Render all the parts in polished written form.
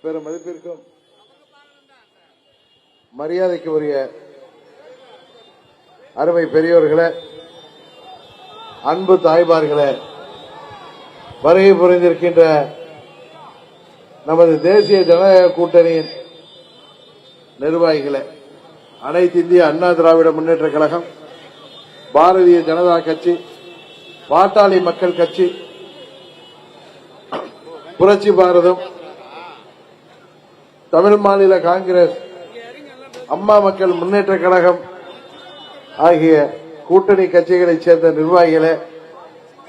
பெரும் மதிப்பிற்கும் மரியாதைக்கு உரிய அருமை பெரியோர்களே, அன்பு தாய்மார்களே, வருகை புரிந்திருக்கின்ற நமது தேசிய ஜனநாயக கூட்டணியின் நிர்வாகிகளே, அனைத்து இந்திய அண்ணா திராவிட முன்னேற்ற கழகம், பாரதிய ஜனதா கட்சி, பாட்டாளி மக்கள் கட்சி, புரட்சி பாரதம், தமிழ் மாநில காங்கிரஸ், அம்மா மக்கள் முன்னேற்ற கழகம் ஆகிய கூட்டணி கட்சிகளைச் சேர்ந்த நிர்வாகிகளே,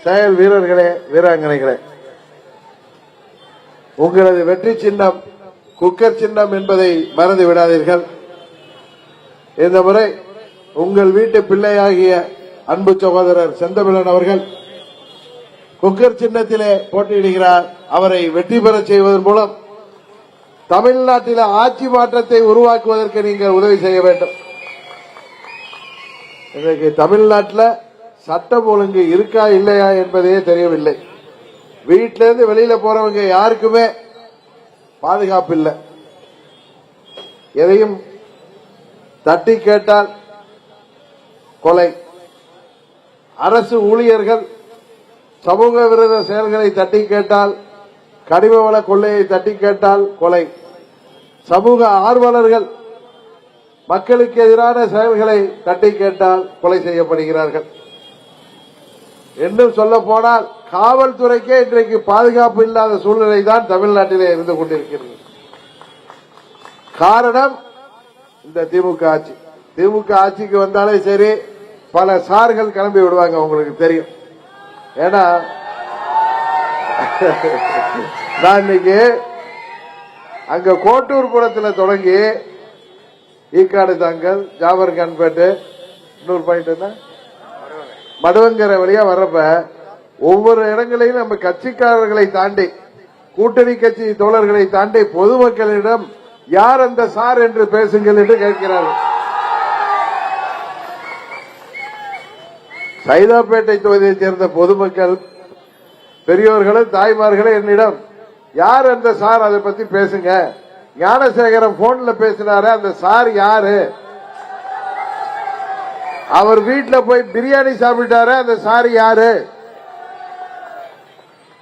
செயல் வீரர்களே, வீராங்கனைகளே, உங்களது வெற்றி சின்னம் குக்கர் சின்னம் என்பதை மறந்து விடாதீர்கள். இந்த முறை உங்கள் வீட்டு பிள்ளையாகிய அன்பு சகோதரர் செந்தமிழன் அவர்கள் குக்கர் சின்னத்திலே போட்டியிடுகிறார். அவரை வெற்றி பெறச் செய்வதன் மூலம் தமிழ்நாட்டில் ஆட்சி மாற்றத்தை உருவாக்குவதற்கு நீங்கள் உதவி செய்ய வேண்டும். இன்றைக்கு தமிழ்நாட்டில் சட்டம் ஒழுங்கு இருக்கா இல்லையா என்பதே தெரியவில்லை. வீட்டிலிருந்து வெளியில போறவங்க யாருக்குமே பாதுகாப்பு இல்லை. எதையும் தட்டி கேட்டால் கொலை. அரசு ஊழியர்கள் சமூக விரோத செயல்களை தட்டி கேட்டால், கனிம வள கொள்ளையை தட்டி கேட்டால் கொலை. சமூக ஆர்வலர்கள் மக்களுக்கு எதிரான செயல்களை தட்டி கேட்டால் கொலை செய்யப்படுகிறார்கள். இன்னும் சொல்ல போனால் காவல்துறைக்கே இன்றைக்கு பாதுகாப்பு இல்லாத சூழ்நிலை தான் தமிழ்நாட்டிலே இருந்து கொண்டிருக்கிறது. காரணம் இந்த திமுக ஆட்சி. திமுக ஆட்சிக்கு வந்தாலே சரி, பல சார்கள் கிளம்பி விடுவாங்க. உங்களுக்கு தெரியும். ஏன்னா நான் இன்னைக்கு அங்க கோட்டூர் புறத்தில் தொடங்கி ஈக்காடு தாங்கல், ஜாபர் கான்பேட்டு, இன்னொரு பாயிண்ட் என்ன, மடுவங்கரை வழியா வர்றப்ப ஒவ்வொரு இடங்களையும் நம்ம கட்சிக்காரர்களை தாண்டி, கூட்டணி கட்சி தோழர்களை தாண்டி பொதுமக்களிடம் யார் அந்த சார் என்று பேசுங்கள் என்று கேட்கிறார்கள். சைதாப்பேட்டை தொகுதியைச் சேர்ந்த பொதுமக்கள், பெரியோர்களும் தாய்மார்களும் என்னிடம் யார் அந்த சார், அதை பத்தி பேசுங்க. ஞானசேகரன் போன்ல பேசினாரு, அந்த சார் யாரு? அவர் வீட்டில் போய் பிரியாணி சாப்பிட்டாரு, அந்த சார் யாரு?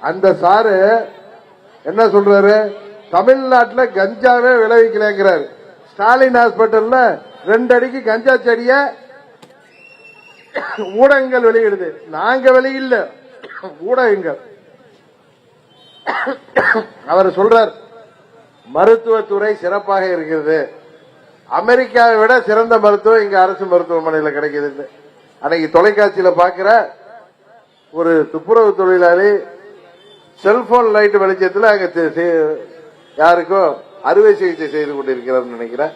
அந்த சாரு என்ன சொல்றாரு? தமிழ்நாட்டில் கஞ்சாவே விளைவிக்கலங்கிறாரு. ஸ்டாலின் ஹாஸ்பிட்டல்ல 2 அடிக்கு கஞ்சா செடிய ஊடகங்கள் வெளியிடுது. நாங்க வெளியில ஊடகங்கள். அவர் சொல்றார், மருத்துவத்துறை சிறப்பாக இருக்கிறது, அமெரிக்காவை விட சிறந்த மருத்துவம் இங்க அரசு மருத்துவமனையில் கிடைக்குது. அன்னைக்கு தொலைக்காட்சியில பாக்குற ஒரு துப்புரவு தொழிலாளி செல்போன் லைட் வெளிச்சத்தில் அங்க யாருக்கோ அறுவை சிகிச்சை செய்து கொண்டிருக்கிறார் நினைக்கிறேன்.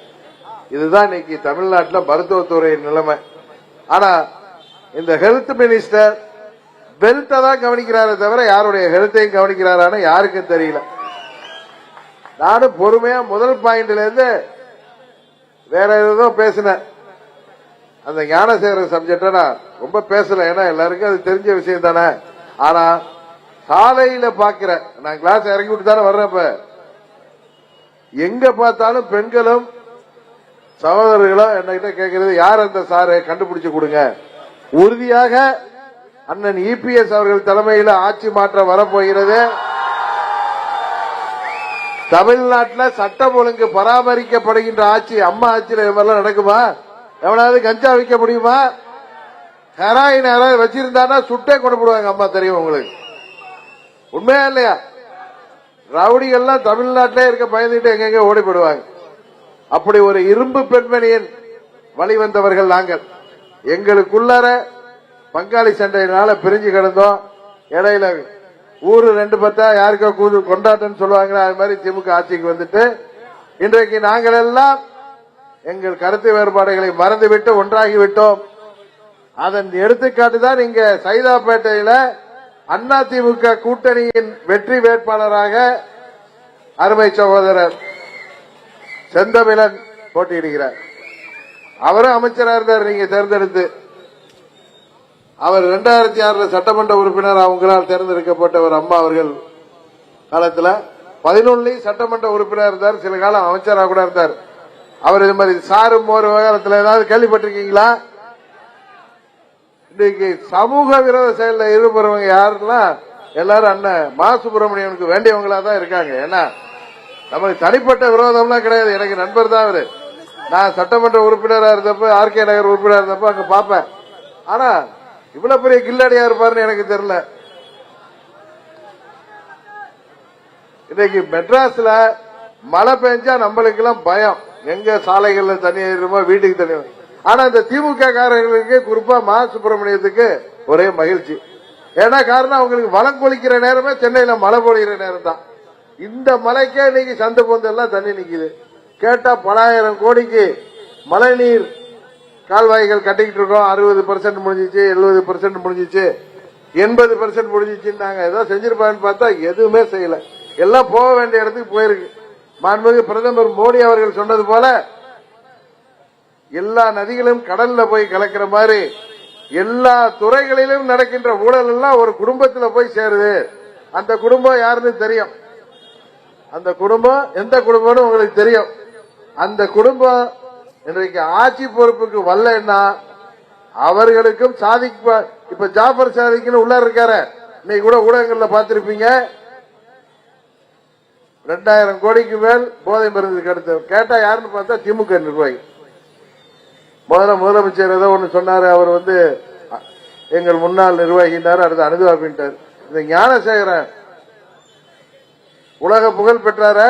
இதுதான் இன்னைக்கு தமிழ்நாட்டில் மருத்துவத்துறை நிலைமை. ஆனா இந்த ஹெல்த் மினிஸ்டர் பெல்ட்டை தான் கவனிக்கிறாரே தவிர யாருடைய ஹெல்த்தையும் கவனிக்கிறாரான்னு யாருக்கும் தெரியல. நானும் பொறுமையா முதல் பாயிண்ட்ல இருந்து வேற ஏதோ பேசினேன். அந்த ஞானசேகரன் சப்ஜெக்ட நான் ரொம்ப பேசல, ஏன்னா எல்லாருக்கும் அது தெரிஞ்ச விஷயம் தானே. ஆனா சாலையில பாக்கிறேன், நான் கிளாஸ் இறங்கி விட்டு தானே வர்றப்ப எங்க பார்த்தாலும் பெண்களும் சகோதரர்களும் என்கிட்ட கேட்கறது, யார் அந்த சாரை கண்டுபிடிச்சு கொடுங்க. உறுதியாக அண்ணன் இபிஎஸ் அவர்கள் தலைமையில் ஆட்சி மாற்றம் வரப்போகிறது. தமிழ்நாட்டில் சட்டம் ஒழுங்கு பராமரிக்கப்படுகின்ற ஆட்சி. அம்மா ஆட்சியில் இதெல்லாம் நடக்குமா? எவனாவது கஞ்சா விற்க முடியுமா? ஹெராயின் யாராவது வச்சிருந்தானா சுட்டே கொண்டு போடுவாங்க. அம்மா தெரியும் உங்களுக்கு, உண்மையா இல்லையா? ரவுடிகள்லாம் தமிழ்நாட்டிலே இருக்க பயந்துட்டு எங்கெங்க ஓடி போடுவாங்க. அப்படி ஒரு இரும்பு பெண்மணியின் வழி வந்தவர்கள் நாங்கள். எங்களுக்குள்ளார பங்காளி சண்டையினால பிரிஞ்சு கிடந்தோம். இடையில ஊரு 2 பத்தா யாருக்கோ கொண்டாட்டம் சொல்லுவாங்களா, அது மாதிரி திமுக ஆட்சிக்கு வந்துட்டு இன்றைக்கு நாங்கள் எல்லாம் எங்கள் கருத்து வேறுபாடுகளை மறந்துவிட்டு ஒன்றாகிவிட்டோம். அதன் எடுத்துக்காட்டு தான் இங்க சைதாப்பேட்டையில அதிமுக கூட்டணியின் வெற்றி வேட்பாளராக அருமை சகோதரர் செந்தமிழன் போட்டியிடுகிறார். அவரும் அமைச்சராக இருந்தார் நீங்க தேர்ந்தெடுத்து. அவர் 2006 சட்டமன்ற உறுப்பினர் அவங்களால் தேர்ந்தெடுக்கப்பட்டவர். அம்மா அவர்கள் காலத்தில் 11 சட்டமன்ற உறுப்பினர் இருந்தார், சில காலம் அமைச்சராக கூட இருந்தார். அவர் இது மாதிரி சாரும் மோர் விவகாரத்தில் ஏதாவது கேள்விப்பட்டிருக்கீங்களா? இன்னைக்கு சமூக விரோத செயலில் ஈடுபடுறவங்க யாருன்னா எல்லாரும் அண்ணன் மா சுப்பிரமணியனுக்கு வேண்டியவங்களா தான் இருக்காங்க. ஏன்னா நமக்கு தனிப்பட்ட விரோதம்லாம் கிடையாது. எனக்கு நண்பர் தான் அவரு. நான் சட்டமன்ற உறுப்பினராக இருந்தப்ப, ஆர்கே நகர் உறுப்பினராக இருந்தப்ப அங்க பாப்பேன். ஆனா இவ்வளவு பெரிய கில்லாடியா இருப்பாருன்னு எனக்கு தெரியல. இன்னைக்கு மெட்ராஸ்ல மழை பெஞ்சா நம்மளுக்கு எல்லாம் பயம், எங்க சாலைகள்ல தண்ணி ஏறுமோ, வீட்டுக்கு தண்ணி. ஆனா இந்த திமுக காரர்களுக்கு, குறிப்பா மா சுப்பிரமணியத்துக்கு ஒரே மகிழ்ச்சி. ஏன்னா காரணம், அவங்களுக்கு வளம் கொளிக்கிற நேரமே சென்னையில மழை பொழிகிற நேரம் தான். இந்த மழைக்கே இன்னைக்கு சந்து பொந்தெல்லாம் தண்ணி நிக்குது. கேட்டா பல ஆயிரம் கோடிக்கு மழைநீர் கால்வாய்கள் கட்டிக்கிட்டு இருக்கோம். 60% முடிஞ்சிச்சு, 70% முடிஞ்சிச்சு, 80% முடிஞ்சிச்சுன்னாங்க. ஏதோ செஞ்சிருப்பாங்கன்னு பார்த்தா எதுவுமே செய்யல. எல்லாம் போக வேண்டிய இடத்துக்கு போயிருக்கு. மாண்புமிகு பிரதமர் மோடி அவர்கள் சொன்னது போல எல்லா நதிகளும் கடல்ல போய் கலக்கிற மாதிரி எல்லா துறைகளிலும் நடக்கின்ற ஊழல் எல்லாம் ஒரு குடும்பத்தில் போய் சேருது. அந்த குடும்பம் யாருன்னு தெரியும். அந்த குடும்பம் எந்த குடும்பம்னு உங்களுக்கு தெரியும். அந்த குடும்பம் இன்றைக்கு ஆட்சி பொறுப்புக்கு வரலன்னா அவர்களுக்கும் இப்ப ஜாஃபர் சாதிக்குன்னு உள்ள இருக்காரு. இன்னைக்கு கூட ஊடகங்கள்ல பார்த்திருப்பீங்க. 2000 கோடிக்கு மேல் போதை மருந்து கிடைத்த கேட்டா யாருன்னு பார்த்தா திமுக நிர்வாகி. முதலமைச்சர் ஏதோ ஒண்ணு சொன்னாரு. அவர் எங்கள் முன்னாள் நிர்வாகினார், அடுத்து அனுதாபின்ட்டார். இந்த ஞானசேகரன் உலக புகழ் பெற்றார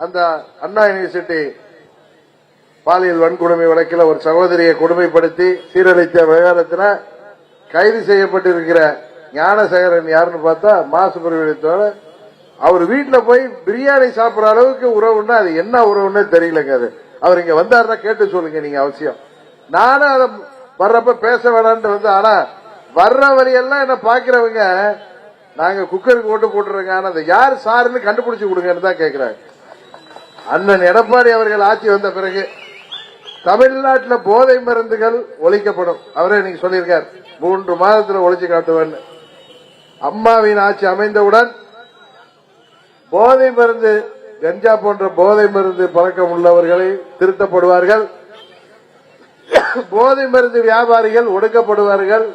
அந்த அண்ணா யூனிவர்சிட்டி பாலியல் வன்கொடுமை வழக்கில் ஒரு சகோதரியை கொடுமைப்படுத்தி சீரழித்த விவகாரத்தில் கைது செய்யப்பட்டிருக்கிற ஞானசேகரன் யாருன்னு பார்த்தா மா சுப்பிரமணியத்தோட அவர் வீட்டில் போய் பிரியாணி சாப்பிடுற அளவுக்கு உறவுன்னா அது என்ன உறவுன்னு தெரியலங்க. அது அவர் இங்க வந்தாருன்னா கேட்டு சொல்லுங்க நீங்க அவசியம். நானும் அதை வர்றப்ப பேச வேணான்ட்டு ஆனா வர்ற வரியெல்லாம் என்ன பாக்கிறவங்க நாங்க குக்கருக்கு ஓட்டு போட்டுருங்க, ஆனா அதை யார் சாருன்னு கண்டுபிடிச்சு கொடுங்கன்னு தான் கேட்கிறாங்க. அண்ணன் எடப்பாடி அவர்கள் ஆட்சி வந்த பிறகு தமிழ்நாட்டில் போதை மருந்துகள் ஒழிக்கப்படும். அவரே நீங்க சொல்லியிருக்கார் 3 மாதத்தில் ஒழிச்சு காட்டுவேன். அம்மாவின் ஆட்சி அமைந்தவுடன் போதை மருந்து, கஞ்சா போன்ற போதை மருந்து பழக்கம் உள்ளவர்களை திருத்தப்படுவார்கள். போதை மருந்து வியாபாரிகள் ஒடுக்கப்படுவார்கள்.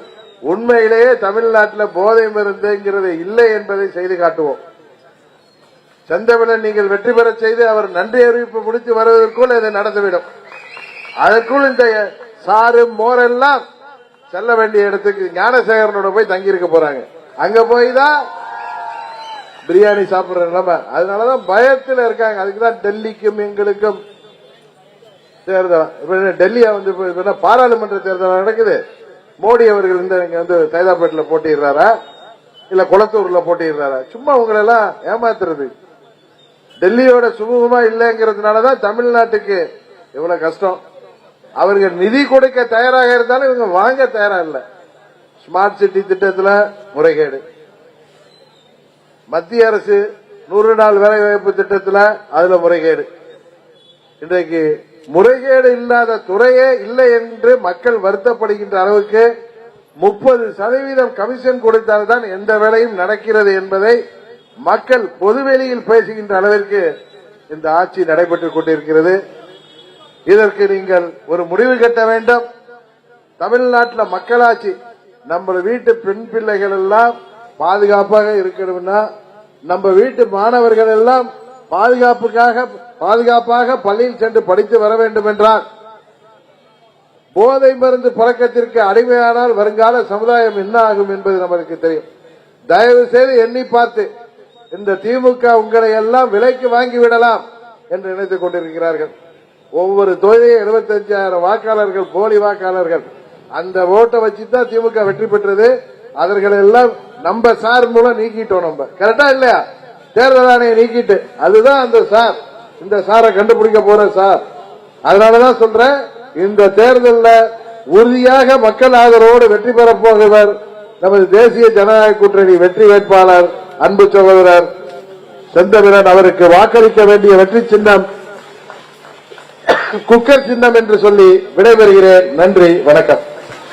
உண்மையிலேயே தமிழ்நாட்டில் போதை மருந்துங்கிறது இல்லை என்பதை செய்து காட்டுவோம். செந்தமிழன் நீங்கள் வெற்றி பெற செய்து அவர் நன்றி அறிவிப்பு முடித்து வருவதற்குள் இது நடந்துவிடும். அதற்குள் இந்த சாறு மோரெல்லாம் செல்ல வேண்டிய இடத்துக்கு ஞானசேகரனோட போய் தங்கி இருக்க போறாங்க. அங்க போய் தான் பிரியாணி சாப்பிடுற நிலைமை. அதனாலதான் பயத்தில் இருக்காங்க. அதுக்குதான் டெல்லிக்கும் எங்களுக்கும் தேர்தல். டெல்லியா பாராளுமன்ற தேர்தல் நடக்குது. மோடி அவர்கள் சைதாப்பேட்டில் போட்டிடுறாரா இல்ல குளத்தூர்ல போட்டிடுறாரா? சும்மா உங்களை எல்லாம் ஏமாத்துறது. டெல்லியோட சுமூகமா இல்லைங்கிறதுனாலதான் தமிழ்நாட்டுக்கு எவ்வளவு கஷ்டம். அவர்கள் நிதி கொடுக்க தயாராக இருந்தாலும் இவங்க வாங்க தயாரா இல்ல. ஸ்மார்ட் சிட்டி திட்டத்தில் முறைகேடு, மத்திய அரசு 100 நாள் வேலை வாய்ப்பு திட்டத்தில் அதுல முறைகேடு. இன்றைக்கு முறைகேடு இல்லாத துறையே இல்லை என்று மக்கள் வருத்தப்படுகின்ற அளவுக்கு 30% கமிஷன் கொடுத்தால்தான் எந்த வேலையும் நடக்கிறது என்பதை மக்கள் பொதுவெளியில் பேசுகின்ற அளவிற்கு இந்த ஆட்சி நடைபெற்றுக் கொண்டிருக்கிறது. இதற்கு நீங்கள் ஒரு முடிவு கட்ட வேண்டும். தமிழ்நாட்டில் மக்களாட்சி. நம்ம வீட்டு பெண் பிள்ளைகள் எல்லாம் பாதுகாப்பாக இருக்கணும்னா, நம்ம வீட்டு மாணவர்கள் எல்லாம் பாதுகாப்பாக பள்ளியில் சென்று படித்து வர வேண்டும் என்றால், போதை மருந்து பழக்கத்திற்கு அடிமையானால் வருங்கால சமுதாயம் என்ன ஆகும் என்பது நமக்கு தெரியும். தயவு செய்து எண்ணி பார்த்து இந்த திமுக உங்களை எல்லாம் விலைக்கு வாங்கிவிடலாம் என்று நினைத்துக் கொண்டிருக்கிறார்கள். ஒவ்வொரு தொகுதியும் 75,000 வாக்காளர்கள், போலி வாக்காளர்கள். அந்த ஓட்டை வச்சுதான் திமுக வெற்றி பெற்றது. அவர்கள் எல்லாம் நம்ம சார் மூலம் நீக்கிட்டோம். நம்ம கரெக்டா இல்லையா? தேர்தல் ஆணையம் நீக்கிட்டு, அதுதான் அந்த சார். இந்த சாரை கண்டுபிடிக்க போற சார். அதனாலதான் சொல்றேன், இந்த தேர்தலில் உறுதியாக மக்கள் ஆதரவோடு வெற்றி பெறப் போகிறவர் நமது தேசிய ஜனநாயக கூட்டணி வெற்றி வேட்பாளர் அன்பு சகோதரர் செந்தமிழன். அவருக்கு வாக்களிக்க வேண்டிய வெற்றி சின்னம் குக்கர் சின்னம் என்று சொல்லி விடைபெறுகிறேன். நன்றி, வணக்கம்.